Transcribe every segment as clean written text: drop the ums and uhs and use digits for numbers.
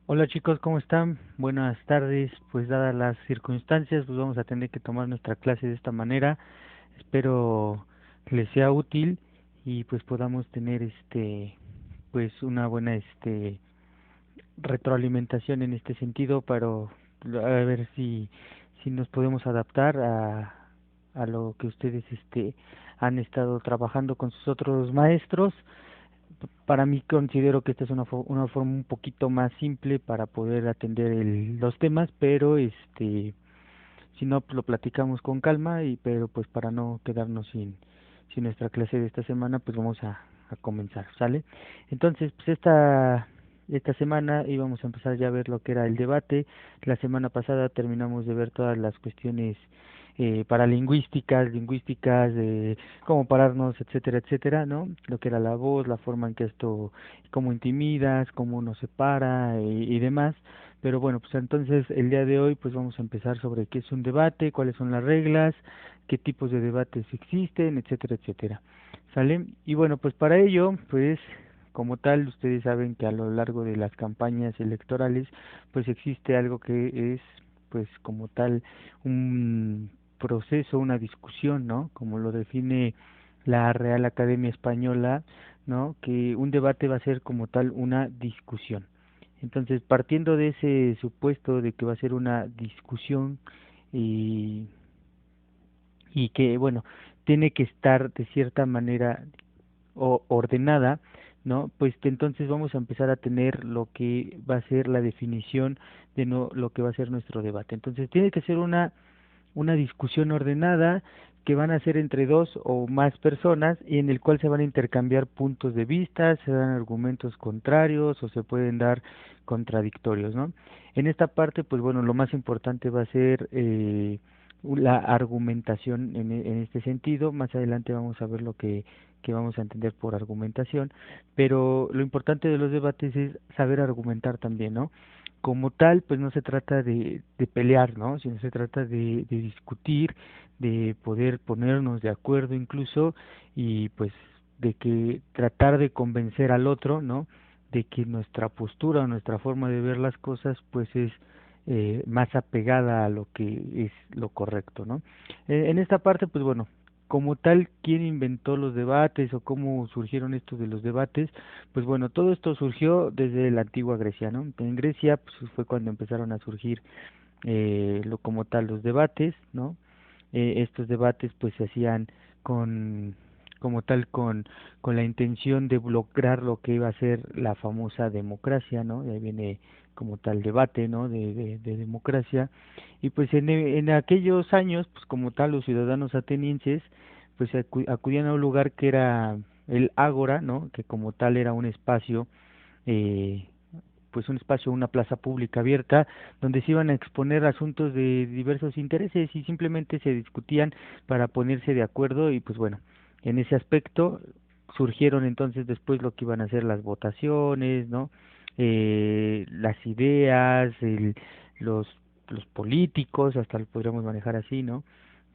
Hola chicos, ¿cómo están? Buenas tardes. Pues dadas las circunstancias, pues vamos a tener que tomar nuestra clase de esta manera. Espero les sea útil y pues podamos tener pues una buena retroalimentación en este sentido para a ver si nos podemos adaptar a lo que ustedes han estado trabajando con sus otros maestros. Para mí considero que esta es una forma un poquito más simple para poder atender los temas, pero si no pues lo platicamos con calma pero pues para no quedarnos sin nuestra clase de esta semana, pues vamos a comenzar, ¿sale? Entonces, pues esta semana íbamos a empezar ya a ver lo que era el debate. La semana pasada terminamos de ver todas las cuestiones paralingüísticas, lingüísticas, de cómo pararnos, etcétera, etcétera, ¿no? Lo que era la voz, la forma en que cómo intimidas, cómo uno se para y demás. Pero bueno, pues entonces el día de hoy pues vamos a empezar sobre qué es un debate, cuáles son las reglas, qué tipos de debates existen, etcétera, etcétera. ¿Sale? Y bueno, pues para ello, pues como tal, ustedes saben que a lo largo de las campañas electorales, pues existe algo que es, pues como tal, un proceso, una discusión, ¿no? Como lo define la Real Academia Española, ¿no? Que un debate va a ser como tal una discusión. Entonces, partiendo de ese supuesto de que va a ser una discusión y, y que, bueno, tiene que estar de cierta manera ordenada, ¿no? Pues entonces vamos a empezar a tener lo que va a ser la definición de no, lo que va a ser nuestro debate. Entonces, tiene que ser una discusión ordenada que van a ser entre dos o más personas y en el cual se van a intercambiar puntos de vista, se dan argumentos contrarios o se pueden dar contradictorios, ¿no? En esta parte, pues bueno, lo más importante va a ser la argumentación en este sentido. Más adelante vamos a ver lo que vamos a entender por argumentación, pero lo importante de los debates es saber argumentar también, ¿no? Como tal, pues no se trata de pelear, ¿no? Sino se trata de discutir, de poder ponernos de acuerdo incluso y pues de que tratar de convencer al otro, ¿no? De que nuestra postura o nuestra forma de ver las cosas pues es más apegada a lo que es lo correcto, ¿no? En esta parte, pues bueno, como tal, ¿quién inventó los debates o cómo surgieron estos de los debates? Pues bueno, todo esto surgió desde la antigua Grecia, ¿no? En Grecia pues, fue cuando empezaron a surgir lo como tal los debates, ¿no? Estos debates pues se hacían con como tal con la intención de lograr lo que iba a ser la famosa democracia, ¿no? De ahí viene como tal debate, ¿no? De democracia. Y pues en aquellos años, pues como tal los ciudadanos atenienses pues acudían a un lugar que era el ágora, ¿no? Que como tal era un espacio eh, pues un espacio, una plaza pública abierta, donde se iban a exponer asuntos de diversos intereses y simplemente se discutían para ponerse de acuerdo y pues bueno, en ese aspecto surgieron entonces después lo que iban a ser las votaciones, ¿no? Las ideas, los, los políticos, hasta lo podríamos manejar así, ¿no?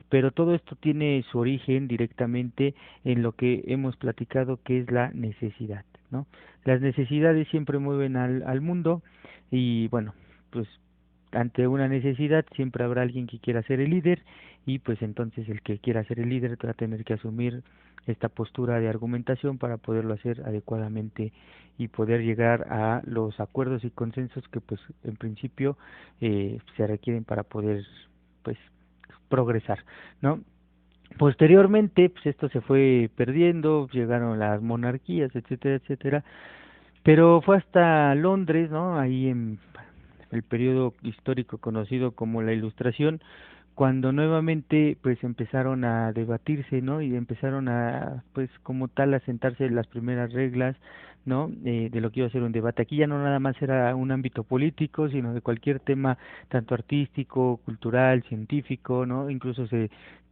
Pero todo esto tiene su origen directamente en lo que hemos platicado que es la necesidad, ¿no? Las necesidades siempre mueven al mundo y bueno, pues ante una necesidad siempre habrá alguien que quiera ser el líder y pues entonces el que quiera ser el líder va a tener que asumir esta postura de argumentación para poderlo hacer adecuadamente y poder llegar a los acuerdos y consensos que pues en principio se requieren para poder pues progresar, ¿no? Posteriormente, pues esto se fue perdiendo, llegaron las monarquías, etcétera, etcétera, pero fue hasta Londres, ¿no? Ahí en el periodo histórico conocido como la Ilustración, cuando nuevamente pues empezaron a debatirse, ¿no? Y empezaron a pues como tal a sentarse las primeras reglas, ¿no? De lo que iba a ser un debate. Aquí ya no nada más era un ámbito político, sino de cualquier tema tanto artístico, cultural, científico, ¿no? Incluso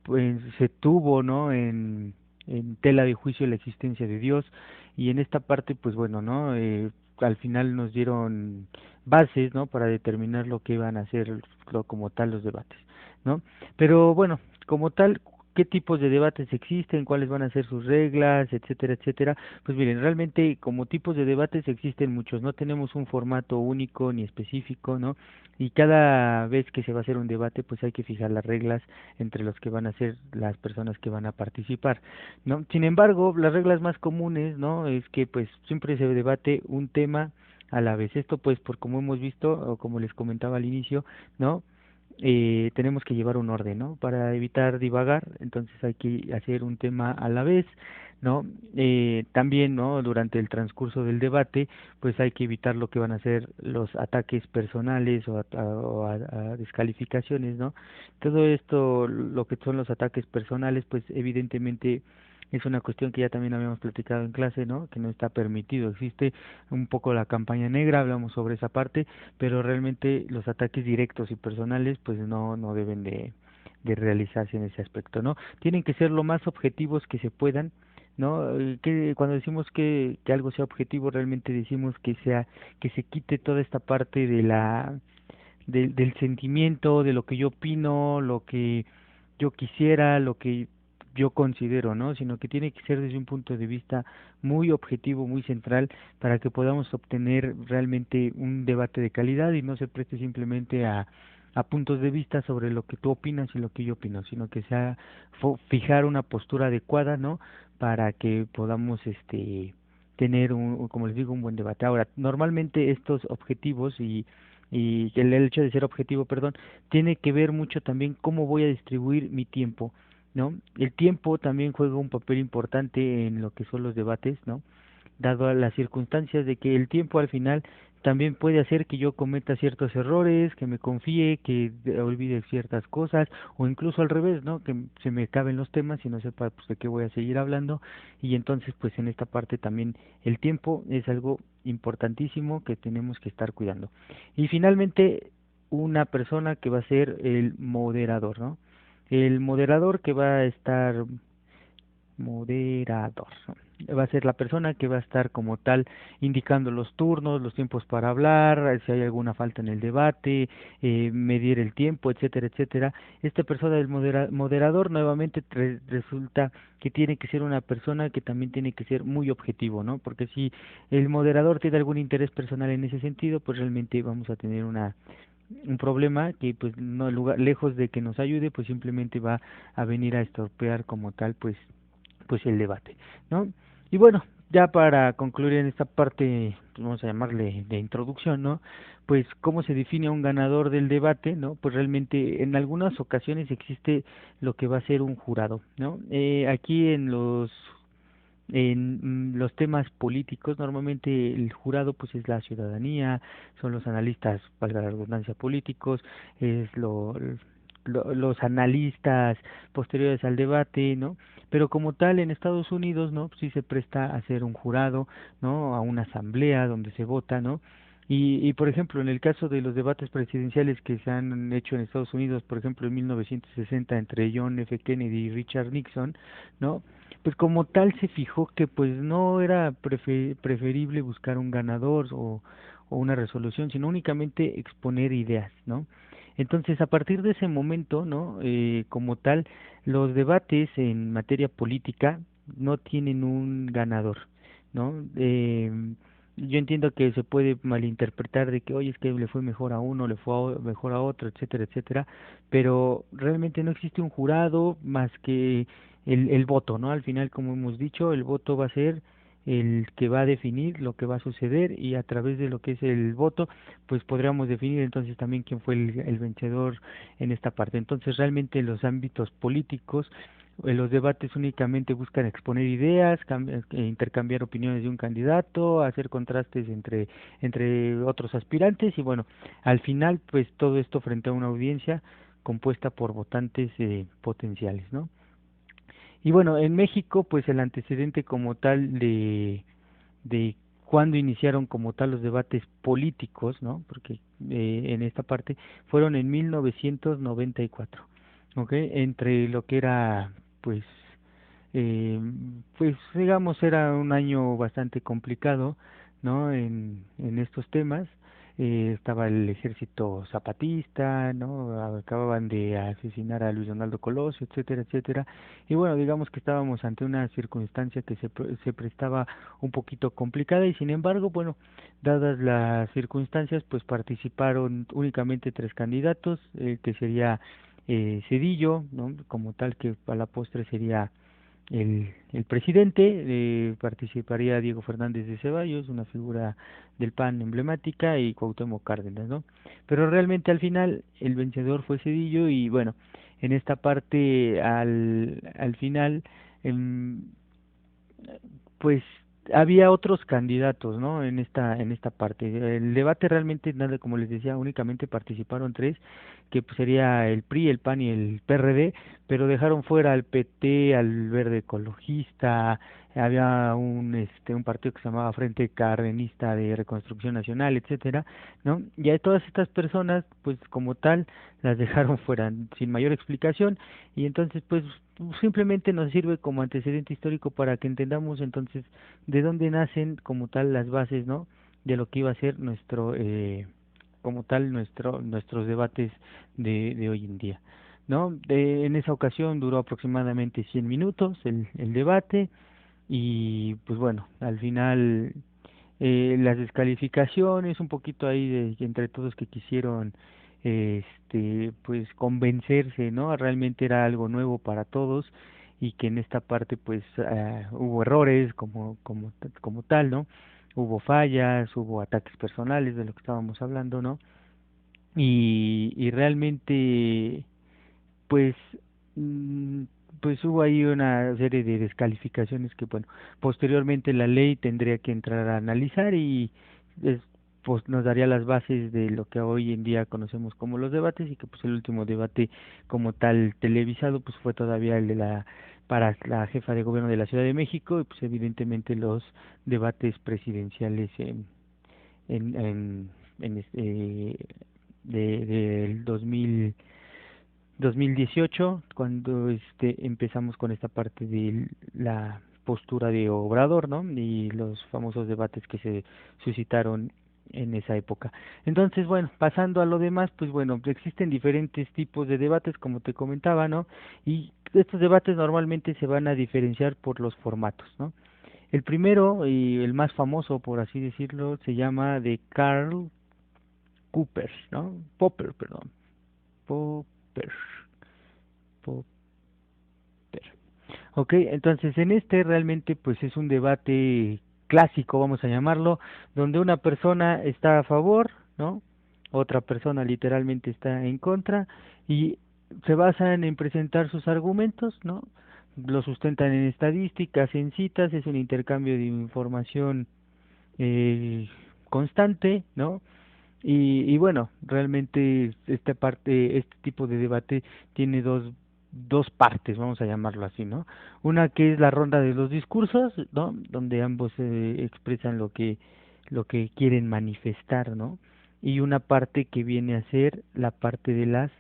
pues se tuvo, ¿no? En tela de juicio la existencia de Dios y en esta parte pues bueno, ¿no? Al final nos dieron bases, ¿no? Para determinar lo que iban a ser como tal los debates, ¿no? Pero bueno, como tal, ¿qué tipos de debates existen? ¿Cuáles van a ser sus reglas? Etcétera, etcétera. Pues miren, realmente como tipos de debates existen muchos, no tenemos un formato único ni específico, ¿no? Y cada vez que se va a hacer un debate, pues hay que fijar las reglas entre los que van a ser las personas que van a participar, ¿no? Sin embargo, las reglas más comunes, ¿no? Es que pues siempre se debate un tema a la vez. Esto pues por como hemos visto o como les comentaba al inicio, ¿no? Tenemos que llevar un orden, ¿no? Para evitar divagar, entonces hay que hacer un tema a la vez, ¿no? También, ¿no? Durante el transcurso del debate, pues hay que evitar lo que van a ser los ataques personales o a descalificaciones, ¿no? Todo esto, lo que son los ataques personales, pues evidentemente es una cuestión que ya también habíamos platicado en clase, ¿no? Que no está permitido. Existe un poco la campaña negra, hablamos sobre esa parte, pero realmente los ataques directos y personales pues no deben de realizarse en ese aspecto, ¿no? Tienen que ser lo más objetivos que se puedan, ¿no? Que cuando decimos que algo sea objetivo realmente decimos que se quite toda esta parte del sentimiento, de lo que yo opino, lo que yo quisiera, lo que yo considero, ¿no? Sino que tiene que ser desde un punto de vista muy objetivo, muy central, para que podamos obtener realmente un debate de calidad y no se preste simplemente a puntos de vista sobre lo que tú opinas y lo que yo opino, sino que sea fijar una postura adecuada, ¿no? Para que podamos tener como les digo, un buen debate. Ahora, normalmente estos objetivos y el hecho de ser objetivo, perdón, tiene que ver mucho también cómo voy a distribuir mi tiempo, ¿no? El tiempo también juega un papel importante en lo que son los debates, ¿no? Dado a las circunstancias de que el tiempo al final también puede hacer que yo cometa ciertos errores, que me confíe, que olvide ciertas cosas, o incluso al revés, ¿no? Que se me acaben los temas y no sepa pues, de qué voy a seguir hablando, y entonces pues en esta parte también el tiempo es algo importantísimo que tenemos que estar cuidando. Y finalmente, una persona que va a ser el moderador, ¿no? El moderador que va a estar moderador. Va a ser la persona que va a estar como tal indicando los turnos, los tiempos para hablar, si hay alguna falta en el debate, medir el tiempo, etcétera, etcétera. Esta persona del moderador nuevamente resulta que tiene que ser una persona que también tiene que ser muy objetivo, ¿no? Porque si el moderador tiene algún interés personal en ese sentido, pues realmente vamos a tener un problema que pues no lejos de que nos ayude pues simplemente va a venir a estropear como tal pues el debate, ¿no? Y bueno, ya para concluir en esta parte, pues vamos a llamarle de introducción, ¿no? Pues cómo se define a un ganador del debate, ¿no? Pues realmente en algunas ocasiones existe lo que va a ser un jurado, ¿no? Aquí en los temas políticos, normalmente el jurado pues es la ciudadanía, son los analistas, valga la redundancia, políticos, es los analistas posteriores al debate, ¿no? Pero como tal en Estados Unidos, ¿no? Sí se presta a hacer un jurado, ¿no? A una asamblea donde se vota, ¿no? Y por ejemplo, en el caso de los debates presidenciales que se han hecho en Estados Unidos, por ejemplo, en 1960 entre John F. Kennedy y Richard Nixon, ¿no? Pues como tal se fijó que pues no era preferible buscar un ganador o una resolución, sino únicamente exponer ideas, ¿no? Entonces, a partir de ese momento, ¿no? Como tal, los debates en materia política no tienen un ganador, ¿no? Yo entiendo que se puede malinterpretar de que, oye, es que le fue mejor a uno, le fue mejor a otro, etcétera, etcétera, pero realmente no existe un jurado más que el voto, ¿no? Al final, como hemos dicho, el voto va a ser el que va a definir lo que va a suceder y a través de lo que es el voto, pues podríamos definir entonces también quién fue el vencedor en esta parte. Entonces, realmente los ámbitos políticos, los debates únicamente buscan exponer ideas, intercambiar opiniones de un candidato, hacer contrastes entre otros aspirantes y bueno, al final, pues todo esto frente a una audiencia compuesta por votantes potenciales, ¿no? Y bueno, en México, pues el antecedente como tal de cuando iniciaron como tal los debates políticos, ¿no? Porque en esta parte fueron en 1994, ¿ok? Entre lo que era, pues, eh, pues digamos era un año bastante complicado, ¿no? En estos temas. estaba el ejército zapatista, ¿no? Acababan de asesinar a Luis Donaldo Colosio, etcétera, etcétera. Y bueno, digamos que estábamos ante una circunstancia que se prestaba un poquito complicada y sin embargo, bueno, dadas las circunstancias, pues participaron únicamente tres candidatos, que sería Cedillo, ¿no? Como tal que a la postre sería el presidente, participaría Diego Fernández de Ceballos, una figura del PAN emblemática, y Cuauhtémoc Cárdenas, ¿no? Pero realmente al final el vencedor fue Cedillo y bueno, en esta parte al final, em, pues había otros candidatos, ¿no? En esta parte. El debate realmente nada, como les decía, únicamente participaron tres, que pues sería el PRI, el PAN y el PRD, pero dejaron fuera al PT, al Verde Ecologista, había un partido que se llamaba Frente Cardenista de Reconstrucción Nacional, etcétera, ¿no? Y a todas estas personas, pues como tal, las dejaron fuera sin mayor explicación y entonces pues simplemente nos sirve como antecedente histórico para que entendamos entonces de dónde nacen como tal las bases, ¿no? De lo que iba a ser como tal nuestros debates de hoy en día, ¿no? En esa ocasión duró aproximadamente 100 minutos el debate y pues bueno, al final las descalificaciones, un poquito ahí de entre todos que quisieron pues convencerse, ¿no? Realmente era algo nuevo para todos y que en esta parte pues hubo errores como tal, ¿no? Hubo fallas, hubo ataques personales de lo que estábamos hablando, ¿no? Y realmente pues mm, pues hubo ahí una serie de descalificaciones que bueno, posteriormente la ley tendría que entrar a analizar y es, pues nos daría las bases de lo que hoy en día conocemos como los debates y que pues el último debate como tal televisado pues fue todavía el de la para la jefa de gobierno de la Ciudad de México y pues evidentemente los debates presidenciales en, en, del 2018 cuando empezamos con esta parte de la postura de Obrador, ¿no? Y los famosos debates que se suscitaron en esa época. Entonces, bueno, pasando a lo demás, pues bueno, existen diferentes tipos de debates, como te comentaba, ¿no? Y estos debates normalmente se van a diferenciar por los formatos, ¿no? El primero y el más famoso, por así decirlo, se llama de Karl Popper, ¿no? Popper, perdón. Popper. Popper. Ok, entonces en este realmente pues es un debate clásico, vamos a llamarlo, donde una persona está a favor, ¿no? Otra persona literalmente está en contra y se basan en presentar sus argumentos, ¿no? Lo sustentan en estadísticas, en citas, es un intercambio de información eh, constante, ¿no? Y bueno, realmente esta parte, este tipo de debate tiene dos partes, vamos a llamarlo así, ¿no? Una que es la ronda de los discursos, ¿no? Donde ambos expresan lo que quieren manifestar, ¿no? Y una parte que viene a ser la parte de las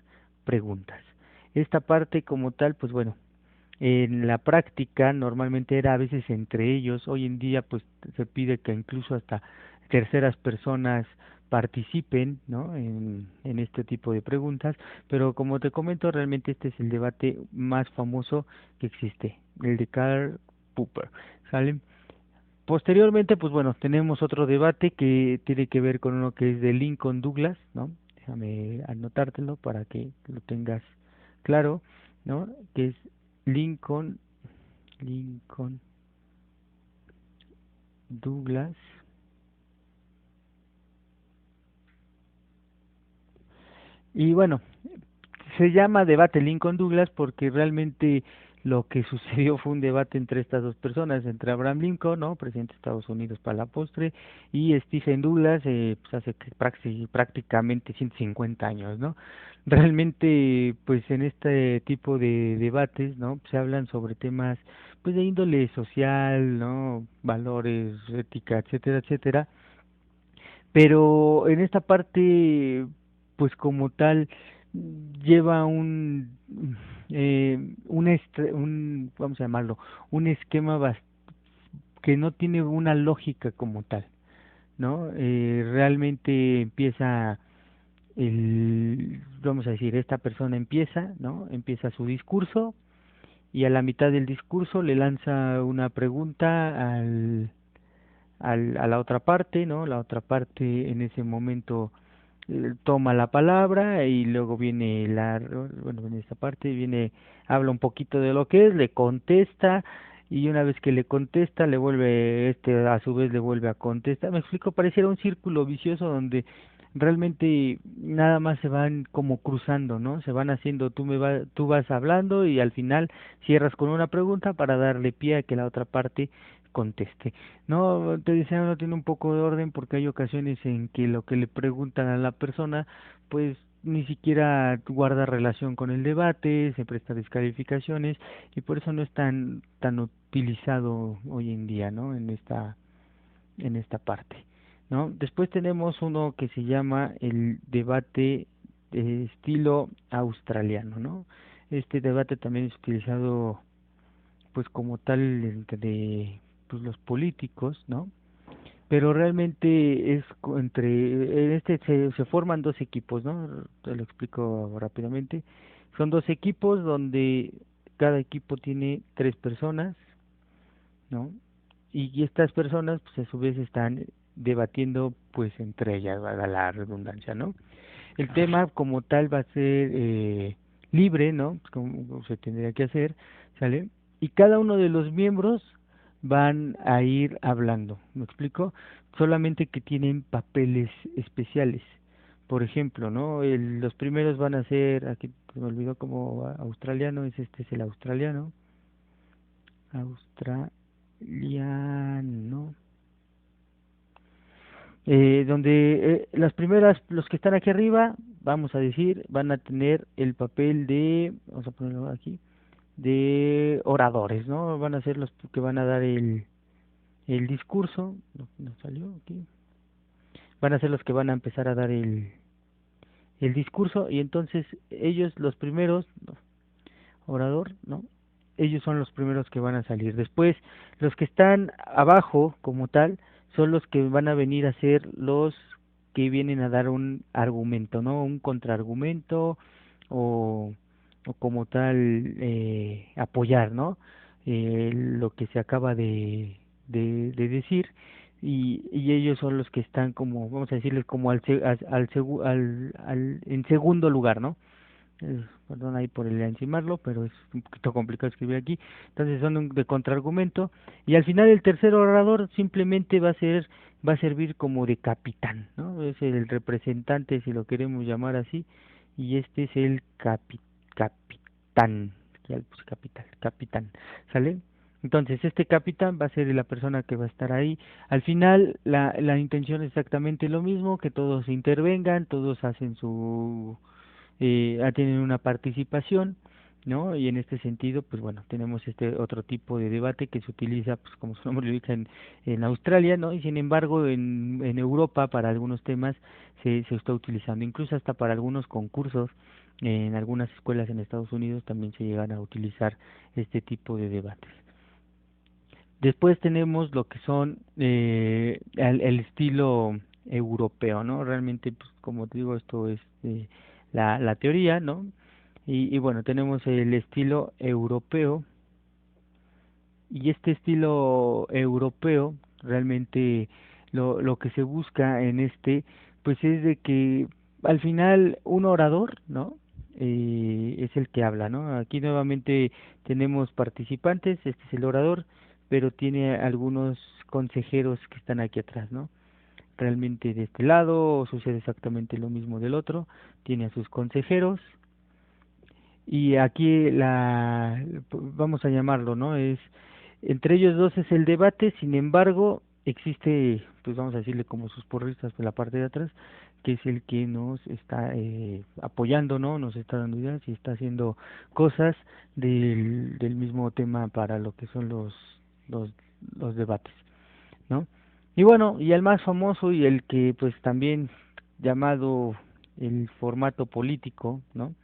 preguntas. Esta parte como tal, pues bueno, en la práctica normalmente era a veces entre ellos, hoy en día pues se pide que incluso hasta terceras personas participen, ¿no? En este tipo de preguntas, pero como te comento, realmente este es el debate más famoso que existe, el de Karl Popper, ¿sale? Posteriormente, pues bueno, tenemos otro debate que tiene que ver con uno que es de Lincoln Douglas, ¿no? Déjame anotártelo para que lo tengas claro, ¿no? Que es Lincoln, Lincoln Douglas. Y bueno, se llama debate Lincoln Douglas porque realmente lo que sucedió fue un debate entre estas dos personas, entre Abraham Lincoln, ¿no? Presidente de Estados Unidos para la postre, y Stephen Douglas, pues hace prácticamente 150 años, ¿no? Realmente, pues en este tipo de debates, ¿no? Se hablan sobre temas, pues de índole social, ¿no? Valores, ética, etcétera, etcétera. Pero en esta parte, pues como tal, lleva vamos a llamarlo, un esquema que no tiene una lógica como tal, ¿no? Realmente empieza vamos a decir, esta persona empieza, ¿no? Empieza su discurso y a la mitad del discurso le lanza una pregunta a la otra parte, ¿no? La otra parte en ese momento toma la palabra y luego viene bueno, en esta parte viene, habla un poquito de lo que es, le contesta y una vez que le contesta le vuelve, a su vez le vuelve a contestar. Me explico, pareciera un círculo vicioso donde realmente nada más se van como cruzando, ¿no? Se van haciendo, tú vas hablando y al final cierras con una pregunta para darle pie a que la otra parte conteste. No, te decía, no tiene un poco de orden porque hay ocasiones en que lo que le preguntan a la persona, pues ni siquiera guarda relación con el debate, se presta descalificaciones y por eso no es tan utilizado hoy en día, ¿no? En esta parte, ¿no? Después tenemos uno que se llama el debate de estilo australiano, ¿no? Este debate también es utilizado pues como tal entre pues los políticos, ¿no? Pero realmente es en este se forman dos equipos, ¿no? Te lo explico rápidamente. Son dos equipos donde cada equipo tiene tres personas, ¿no? Y estas personas pues a su vez están debatiendo pues entre ellas, valga la redundancia, ¿no? El tema como tal va a ser libre, ¿no? Pues, como se tendría que hacer, ¿sale? Y cada uno de los miembros van a ir hablando, ¿me explico? Solamente que tienen papeles especiales. Por ejemplo, ¿no? Los primeros van a ser, aquí se me olvidó como australiano, este es el australiano, australiano, donde los que están aquí arriba, vamos a decir, van a tener el papel de, vamos a ponerlo aquí, de oradores, ¿no? Van a ser los que van a dar el discurso, no salió aquí, van a ser los que van a empezar a dar el discurso y entonces ellos, los primeros, no, orador, ¿no? Ellos son los primeros que van a salir. Después, los que están abajo, como tal, son los que van a venir a ser los que vienen a dar un argumento, ¿no? Un contraargumento o, o como tal apoyar, ¿no? Lo que se acaba de decir y ellos son los que están como, vamos a decirles, como en segundo lugar, ¿no? Perdón ahí por el encimarlo, pero es un poquito complicado escribir aquí. Entonces son de contraargumento y al final el tercer orador simplemente va a servir como de capitán, ¿no? Es el representante, si lo queremos llamar así, y este es el capitán, ya le puse capitán, ¿sale? Entonces este capitán va a ser la persona que va a estar ahí. Al final la intención es exactamente lo mismo, que todos intervengan, todos hacen tienen una participación, ¿no? Y en este sentido, pues bueno, tenemos este otro tipo de debate que se utiliza, pues como su nombre lo indica, en Australia, ¿no? Y sin embargo, en Europa, para algunos temas, se está utilizando, incluso hasta para algunos concursos, en algunas escuelas en Estados Unidos también se llegan a utilizar este tipo de debates. Después tenemos lo que son el estilo europeo, ¿no? Realmente, pues como te digo, esto es la teoría, ¿no? Y bueno, tenemos el estilo europeo y este estilo europeo realmente lo que se busca en pues es de que al final un orador, ¿no? Es el que habla, ¿no? Aquí nuevamente tenemos participantes, este es el orador, pero tiene algunos consejeros que están aquí atrás, ¿no? Realmente de este lado sucede exactamente lo mismo del otro, tiene a sus consejeros y aquí vamos a llamarlo, ¿no? Es entre ellos dos es el debate, sin embargo, existe, pues vamos a decirle como sus porristas de la parte de atrás, que es el que nos está apoyando, ¿no? Nos está dando ideas y está haciendo cosas del mismo tema para lo que son los, los debates, ¿no? Y bueno, y el más famoso y el que pues también llamado el formato político, ¿no?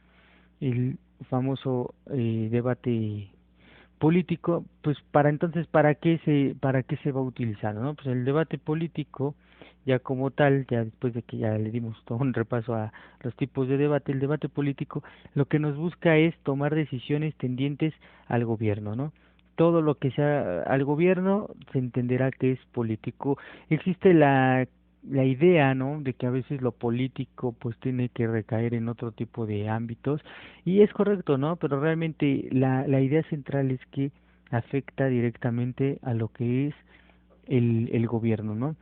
El famoso debate político, pues para entonces para qué se va a utilizar, ¿no? Pues el debate político ya como tal, ya después de que ya le dimos todo un repaso a los tipos de debate, el debate político lo que nos busca es tomar decisiones tendientes al gobierno, ¿no? Todo lo que sea al gobierno se entenderá que es político. Existe la idea, ¿no? De que a veces lo político pues tiene que recaer en otro tipo de ámbitos y es correcto, ¿no? Pero realmente la idea central es que afecta directamente a lo que es el gobierno, ¿no?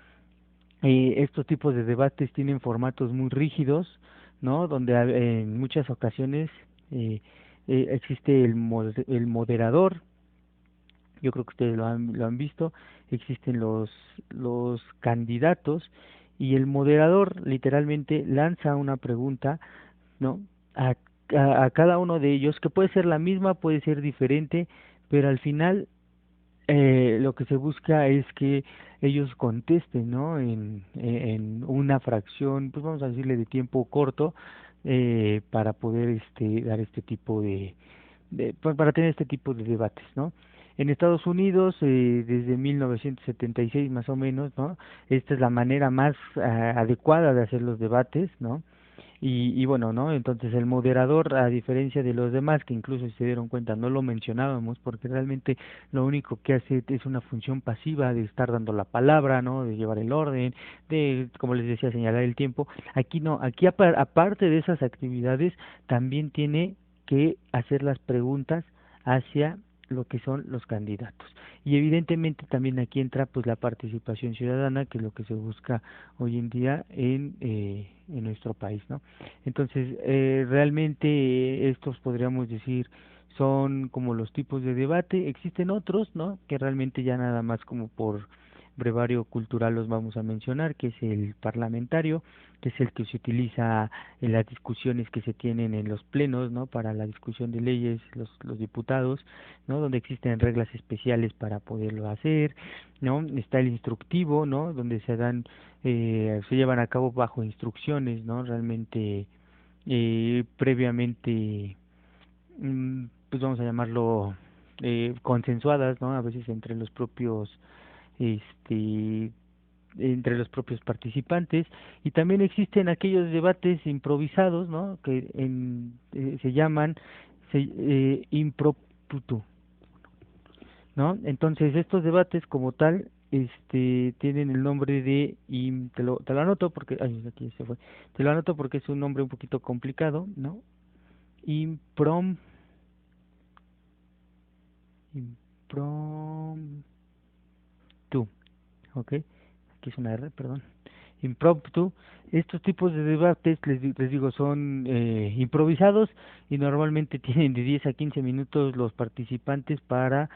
Estos tipos de debates tienen formatos muy rígidos, ¿no? Donde en muchas ocasiones eh, existe el moderador, yo creo que ustedes lo han visto, existen los candidatos y el moderador literalmente lanza una pregunta, ¿no? A, a cada uno de ellos, que puede ser la misma, puede ser diferente, pero al final lo que se busca es que ellos contesten, ¿no? En una fracción, pues vamos a decirle de tiempo corto, para poder dar este tipo para tener este tipo de debates, ¿no? En Estados Unidos, desde 1976 más o menos, ¿no? Esta es la manera más adecuada de hacer los debates, ¿no? Y bueno, ¿no? Entonces el moderador, a diferencia de los demás, que incluso si se dieron cuenta no lo mencionábamos, porque realmente lo único que hace es una función pasiva de estar dando la palabra, ¿no? De llevar el orden, de, como les decía, señalar el tiempo. Aquí no, aquí aparte de esas actividades, también tiene que hacer las preguntas hacia lo que son los candidatos. Y evidentemente también aquí entra pues la participación ciudadana, que es lo que se busca hoy en día en nuestro país, ¿no? Entonces, realmente estos podríamos decir son como los tipos de debate. Existen otros, ¿no? Que realmente ya nada más como por brevario cultural los vamos a mencionar, que es el parlamentario, que es el que se utiliza en las discusiones que se tienen en los plenos, ¿no? Para la discusión de leyes, los diputados, ¿no? Donde existen reglas especiales para poderlo hacer, ¿no? Está el instructivo, ¿no? Donde se llevan a cabo bajo instrucciones, ¿no? Realmente previamente, pues vamos a llamarlo consensuadas, ¿no? A veces este, entre los propios participantes y también existen aquellos debates improvisados, ¿no? Que se llaman impromptu, ¿no? Entonces estos debates como tal tienen el nombre de te lo anoto porque ay, aquí se fue. Te lo anoto porque es un nombre un poquito complicado, ¿no? Impromptu, impromptu, ¿ok? Aquí es una R, perdón. Impromptu. Estos tipos de debates, les digo, son improvisados y normalmente tienen de 10 a 15 minutos los participantes para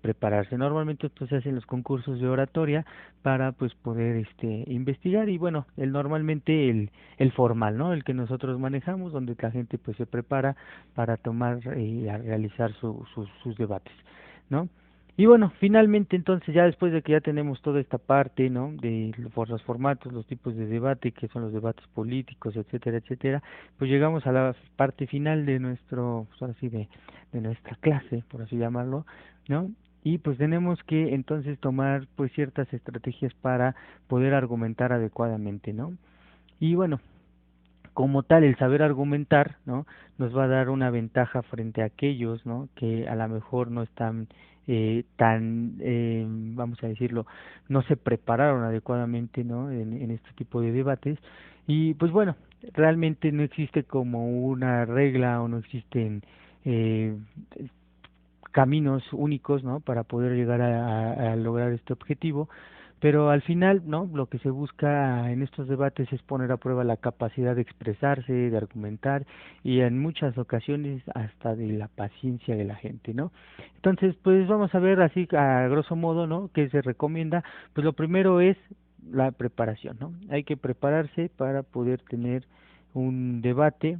prepararse. Normalmente esto se hace en los concursos de oratoria para pues poder investigar y bueno, normalmente el formal, ¿no? El que nosotros manejamos, donde la gente pues se prepara para tomar y a realizar sus debates, ¿no? Y bueno, finalmente entonces ya después de que ya tenemos toda esta parte, ¿no? Por los formatos, los tipos de debate, que son los debates políticos, etcétera, etcétera, pues llegamos a la parte final de pues ahora sí, de nuestra clase, por así llamarlo, ¿no? Y pues tenemos que entonces tomar pues ciertas estrategias para poder argumentar adecuadamente, ¿no? Y bueno, como tal, el saber argumentar, ¿no? Nos va a dar una ventaja frente a aquellos, ¿no? Que a lo mejor no están vamos a decirlo, no se prepararon adecuadamente, ¿no? En este tipo de debates. Y pues bueno, realmente no existe como una regla o no existen eh, caminos únicos, ¿no? Para poder llegar a lograr este objetivo, pero al final, ¿no? Lo que se busca en estos debates es poner a prueba la capacidad de expresarse, de argumentar y en muchas ocasiones hasta de la paciencia de la gente, ¿no? Entonces, pues vamos a ver así a grosso modo, ¿no? ¿Qué se recomienda? Pues lo primero es la preparación, ¿no? Hay que prepararse para poder tener un debate,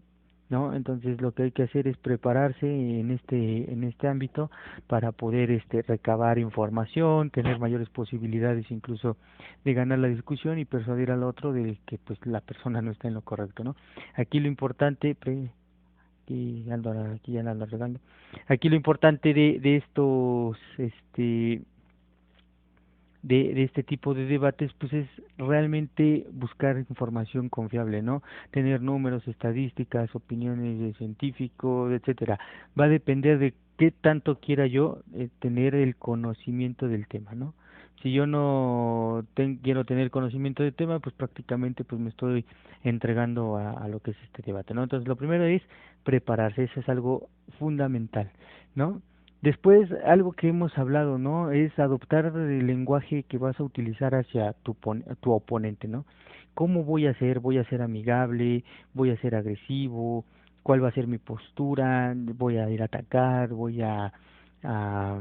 ¿no? Entonces lo que hay que hacer es prepararse en este ámbito para poder recabar información, tener mayores posibilidades incluso de ganar la discusión y persuadir al otro de que pues la persona no está en lo correcto, ¿no? Aquí lo importante aquí ya la ando regando. Aquí lo importante de estos de este tipo de debates, pues es realmente buscar información confiable, ¿no? Tener números, estadísticas, opiniones de científicos, etcétera. Va a depender de qué tanto quiera yo tener el conocimiento del tema, ¿no? Si yo no quiero tener conocimiento del tema, pues prácticamente pues me estoy entregando a lo que es este debate, ¿no? Entonces, lo primero es prepararse, eso es algo fundamental, ¿no? Después, algo que hemos hablado, ¿no? Es adoptar el lenguaje que vas a utilizar hacia tu oponente, ¿no? ¿Cómo voy a ser? ¿Voy a ser amigable? ¿Voy a ser agresivo? ¿Cuál va a ser mi postura? ¿Voy a ir a atacar? ¿Voy a, a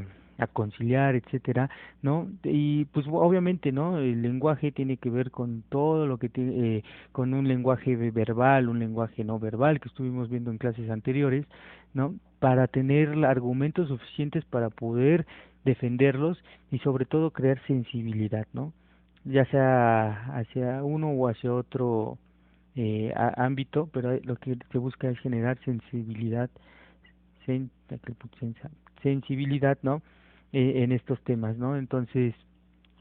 conciliar, etcétera? ¿No? Y pues obviamente, ¿no? El lenguaje tiene que ver con todo lo que tiene, con un lenguaje verbal, un lenguaje no verbal que estuvimos viendo en clases anteriores, ¿no? Para tener argumentos suficientes para poder defenderlos y sobre todo crear sensibilidad, ¿no? Ya sea hacia uno o hacia otro ámbito, pero lo que se busca es generar sensibilidad, sen, sensibilidad, ¿no? En estos temas, ¿no? Entonces,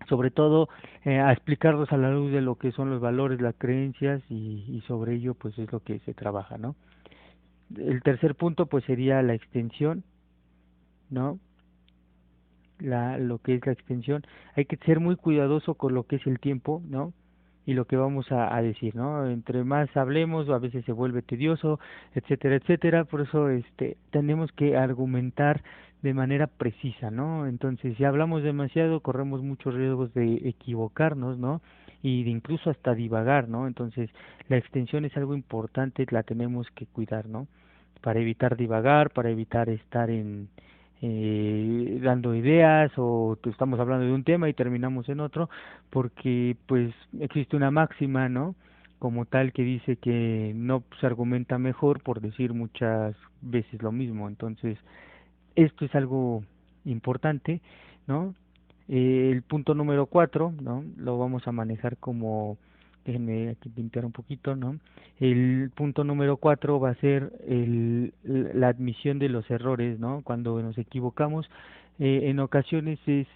sobre todo a explicarlos a la luz de lo que son los valores, las creencias y sobre ello pues es lo que se trabaja, ¿no? El tercer punto pues sería la extensión, ¿no? Lo que es la extensión. Hay que ser muy cuidadoso con lo que es el tiempo, ¿no? Y lo que vamos a decir, ¿no? Entre más hablemos, a veces se vuelve tedioso, etcétera, etcétera. Por eso, tenemos que argumentar de manera precisa, ¿no? Entonces, si hablamos demasiado, corremos muchos riesgos de equivocarnos, ¿no? Y de incluso hasta divagar, ¿no? Entonces, la extensión es algo importante, la tenemos que cuidar, ¿no? Para evitar divagar, para evitar estar dando ideas o estamos hablando de un tema y terminamos en otro, porque pues existe una máxima, ¿no? Como tal que dice que no se argumenta mejor por decir muchas veces lo mismo. Entonces, esto es algo importante, ¿no? El punto número 4, ¿no? Lo vamos a manejar como, déjenme aquí limpiar un poquito, ¿no? El punto número 4 va a ser la admisión de los errores, ¿no? Cuando nos equivocamos, en ocasiones es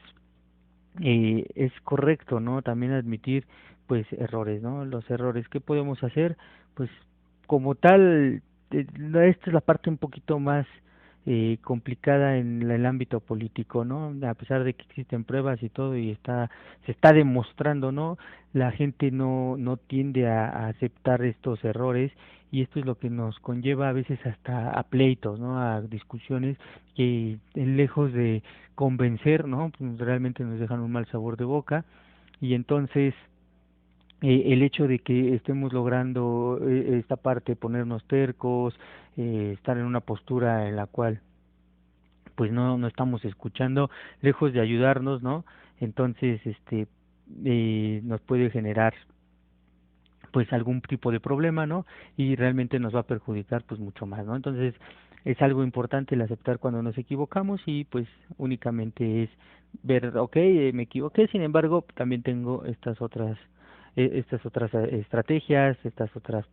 correcto, ¿no? También admitir, pues, errores, ¿no? Los errores, ¿qué podemos hacer? Pues, como tal, no, esta es la parte un poquito más complicada en el ámbito político, ¿no? A pesar de que existen pruebas y todo y se está demostrando, ¿no? La gente no tiende a aceptar estos errores y esto es lo que nos conlleva a veces hasta a pleitos, ¿no? A discusiones que lejos de convencer, ¿no? Pues realmente nos dejan un mal sabor de boca y entonces el hecho de que estemos logrando esta parte, ponernos tercos, estar en una postura en la cual pues no estamos escuchando, lejos de ayudarnos, ¿no? Entonces, nos puede generar pues algún tipo de problema, ¿no? Y realmente nos va a perjudicar pues mucho más, ¿no? Entonces es algo importante el aceptar cuando nos equivocamos y pues únicamente es ver, ok, me equivoqué, sin embargo también tengo estas otras estrategias, estas otras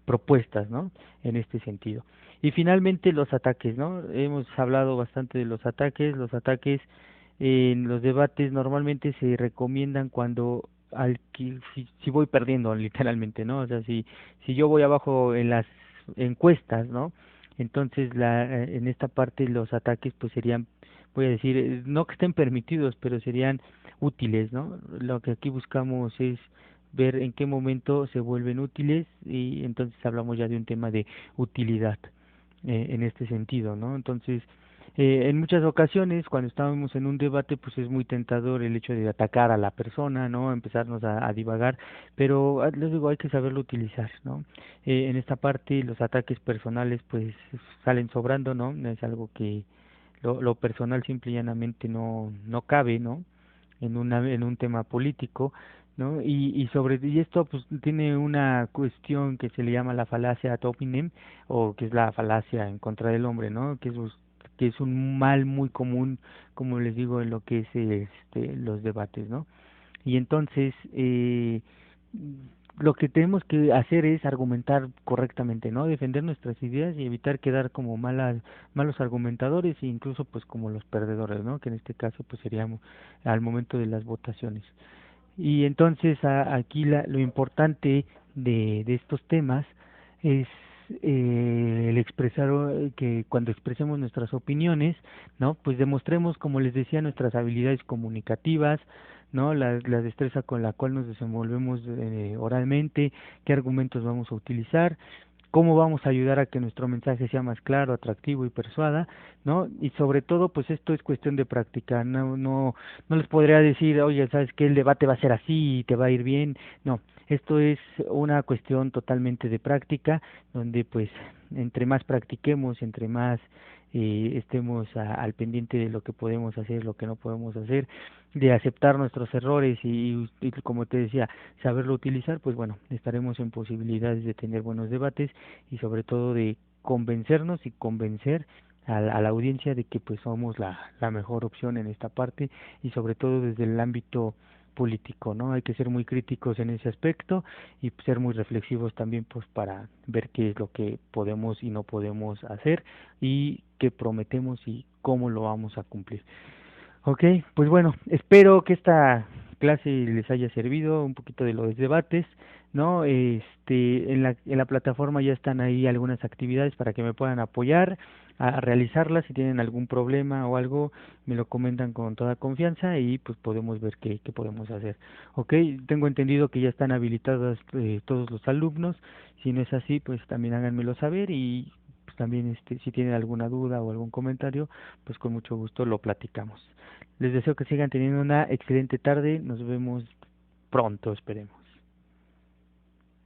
propuestas, ¿no? En este sentido. Y finalmente los ataques, ¿no? Hemos hablado bastante de los ataques en los debates normalmente se recomiendan cuando si voy perdiendo literalmente, ¿no? O sea, si yo voy abajo en las encuestas, ¿no? Entonces en esta parte los ataques pues serían, voy a decir, no que estén permitidos, pero serían útiles, ¿no? Lo que aquí buscamos es ver en qué momento se vuelven útiles y entonces hablamos ya de un tema de utilidad en este sentido, ¿no? Entonces, en muchas ocasiones, cuando estábamos en un debate, pues es muy tentador el hecho de atacar a la persona, ¿no? Empezarnos a divagar, pero les digo, hay que saberlo utilizar, ¿no? En esta parte, los ataques personales, pues salen sobrando, ¿no? Es algo que lo personal simple y llanamente no cabe, ¿no? En un tema político, ¿no? Y esto pues tiene una cuestión que se le llama la falacia ad hominem o que es la falacia en contra del hombre, ¿no? Que es un mal muy común, como les digo, en lo que es los debates, ¿no? Y entonces lo que tenemos que hacer es argumentar correctamente, ¿no? Defender nuestras ideas y evitar quedar como malos argumentadores e incluso pues como los perdedores, ¿no? Que en este caso pues seríamos al momento de las votaciones. Y entonces aquí lo importante de estos temas es el expresar que cuando expresemos nuestras opiniones, ¿no? Pues demostremos, como les decía, nuestras habilidades comunicativas, ¿no? La destreza con la cual nos desenvolvemos oralmente, qué argumentos vamos a utilizar, cómo vamos a ayudar a que nuestro mensaje sea más claro, atractivo y persuada, ¿no? Y sobre todo, pues esto es cuestión de práctica, no les podría decir, oye, sabes que el debate va a ser así y te va a ir bien, no, esto es una cuestión totalmente de práctica, donde pues entre más practiquemos, entre más estemos al pendiente de lo que podemos hacer, lo que no podemos hacer, de aceptar nuestros errores y como te decía, saberlo utilizar, pues bueno, estaremos en posibilidades de tener buenos debates y sobre todo de convencernos y convencer a la audiencia de que pues somos la mejor opción en esta parte y sobre todo desde el ámbito político, ¿no? Hay que ser muy críticos en ese aspecto y ser muy reflexivos también pues para ver qué es lo que podemos y no podemos hacer y qué prometemos y cómo lo vamos a cumplir. Ok, pues bueno, espero que esta clase les haya servido un poquito de los debates, ¿no? En la plataforma ya están ahí algunas actividades para que me puedan apoyar a realizarlas. Si tienen algún problema o algo, me lo comentan con toda confianza y pues podemos ver qué podemos hacer. Ok, tengo entendido que ya están habilitados todos los alumnos. Si no es así, pues también háganmelo saber y pues también si tienen alguna duda o algún comentario, pues con mucho gusto lo platicamos. Les deseo que sigan teniendo una excelente tarde. Nos vemos pronto, esperemos.